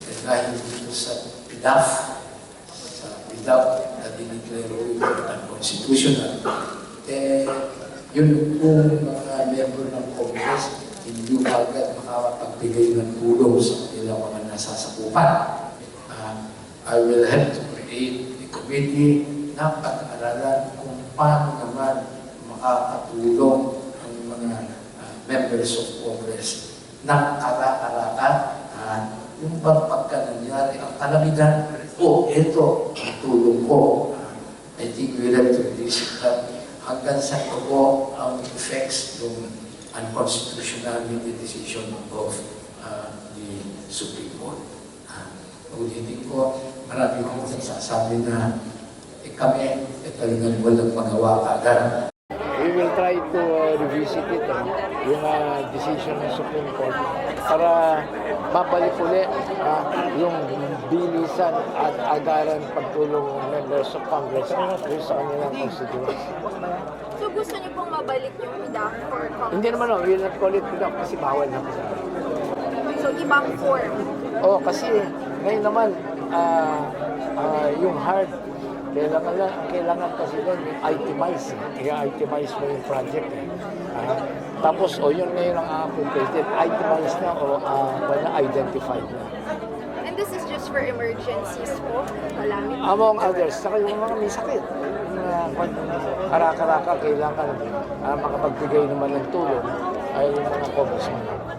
Dahil dito sa PDAF, na dineclare ito unconstitutional, yun pong mga member ng Congress hindi agad makakapagbigay ng tulong sa kanilang mga nasasakupan. I will have to create a committee na pag-aralan kung paano naman makakatulong ang mga members of Congress ng kara-karakan yung pagka nangyari ang kalamidad. Ito ang tulong ko. I think we have to revisit that hanggang sa ito po ang effects ng unconstitutionality decision of the Supreme Court. Ulitin ko, marami kong nagsasabi na kami talagang walang magawa agad. We will try to revisit it, yung decision ng Supreme Court para mabalik ulit yung bilisan at agaran pagtulong ng members of Congress sa kanilang constituents. So gusto niyo pong mabalik yung PDAF for Congress? Hindi naman, we will not call it PDAF kasi bawal na. So ibang form? Kasi ngayon naman, yung hard, kailangan kasi doon itemize. I-itemize mo yung project. Tapos, yun ngayon ang completed. Itemize na o identified na. And this is just for emergencies po? Malamit? Among others, saka yung mga may sakit. Karaka-raka, kailangan makapagbigay naman ng tulong ay yung mga congressman.